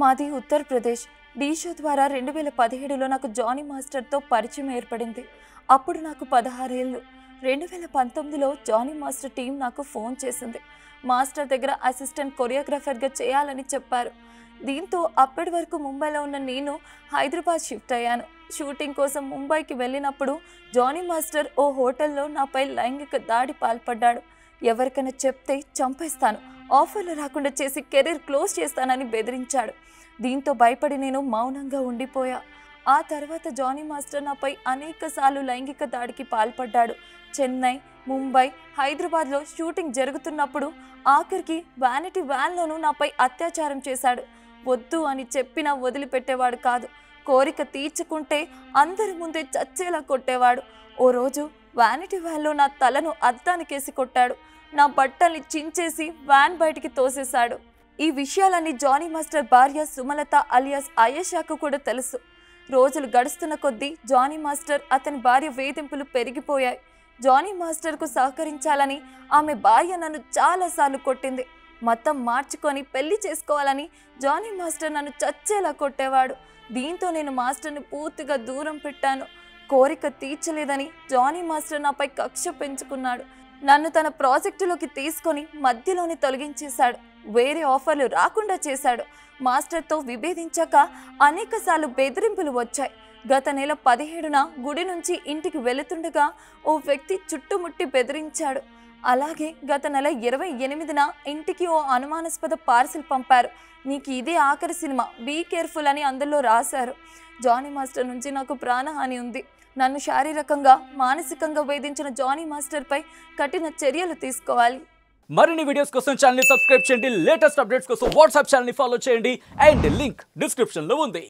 మాది ఉత్తరప్రదేశ్. ఢీ షో ద్వారా 2017లో నాకు జానీ మాస్టర్తో పరిచయం ఏర్పడింది. అప్పుడు నాకు 16 ఏళ్ళు. 2019లో జానీ మాస్టర్ టీం నాకు ఫోన్ చేసింది. మాస్టర్ దగ్గర అసిస్టెంట్ కొరియోగ్రాఫర్గా చేయాలని చెప్పారు. దీంతో అప్పటి వరకు ముంబైలో ఉన్న నేను హైదరాబాద్ షిఫ్ట్ అయ్యాను. షూటింగ్ కోసం ముంబైకి వెళ్ళినప్పుడు జానీ మాస్టర్ ఓ హోటల్లో నాపై లైంగిక దాడి పాల్పడ్డాడు. ఎవరికైనా చెప్తే చంపేస్తాను, ఆఫర్లు రాకుండా చేసి కెరీర్ క్లోజ్ చేస్తానని బెదిరించాడు. దీంతో భయపడి నేను మౌనంగా ఉండిపోయా. ఆ తర్వాత జానీ మాస్టర్ నాపై అనేకసార్లు లైంగిక దాడికి పాల్పడ్డాడు. చెన్నై, ముంబై, హైదరాబాద్లో షూటింగ్ జరుగుతున్నప్పుడు ఆఖరికి వ్యానిటీ వ్యాన్లోనూ నాపై అత్యాచారం చేశాడు. వద్దు అని చెప్పినా వదిలిపెట్టేవాడు కాదు. కోరిక తీర్చుకుంటే అందరి ముందే చచ్చేలా కొట్టేవాడు. ఓ రోజు వ్యానిటీ వ్యాన్లో నా తలను అద్దానికేసి కొట్టాడు. నా బట్టల్ని చించేసి వ్యాన్ బయటికి తోసేశాడు. ఈ విషయాలన్నీ జానీ మాస్టర్ భార్య సుమలత అలియాస్ ఆయేషాకు కూడా తెలుసు. రోజులు గడుస్తున్న కొద్దీ జానీ మాస్టర్, అతని భార్య వేధింపులు పెరిగిపోయాయి. జానీ మాస్టర్కు సహకరించాలని ఆమె భార్య నన్ను చాలాసార్లు కొట్టింది. మతం మార్చుకొని పెళ్లి చేసుకోవాలని జానీ మాస్టర్ నన్ను చచ్చేలా కొట్టేవాడు. దీంతో నేను మాస్టర్ని పూర్తిగా దూరం పెట్టాను. కోరిక తీర్చలేదని జానీ మాస్టర్ నాపై కక్ష పెంచుకున్నాడు. నన్ను తన ప్రాజెక్టులోకి తీసుకొని మధ్యలోనే తొలగించేశాడు. వేరే ఆఫర్లు రాకుండా చేశాడు. మాస్టర్తో విభేదించాక అనేకసార్లు బెదిరింపులు వచ్చాయి. గత నెల 17న గుడి నుంచి ఇంటికి వెళుతుండగా ఓ వ్యక్తి చుట్టుముట్టి బెదిరించాడు. అలాగే గత నెల 28న ఇంటికి ఓ అనుమానాస్పద పార్సిల్ పంపారు. నీకు ఇదే ఆఖరి సినిమా, బీ కేర్ఫుల్ అని అందులో రాశారు. జానీ మాస్టర్ నుంచి నాకు ప్రాణహాని ఉంది. నన్ను శారీరకంగా, మానసికంగా వేధించిన జానీ మాస్టర్పై కఠిన చర్యలు తీసుకోవాలి. మరిన్ని వీడియోస్ కోసం ఛానల్ ని సబ్స్క్రైబ్ చేయండి. లేటెస్ట్ అప్డేట్స్ కోసం వాట్సాప్ ఛానల్ ని ఫాలో చేయండి. అండ్ లింక్ డిస్క్రిప్షన్ లో ఉంది.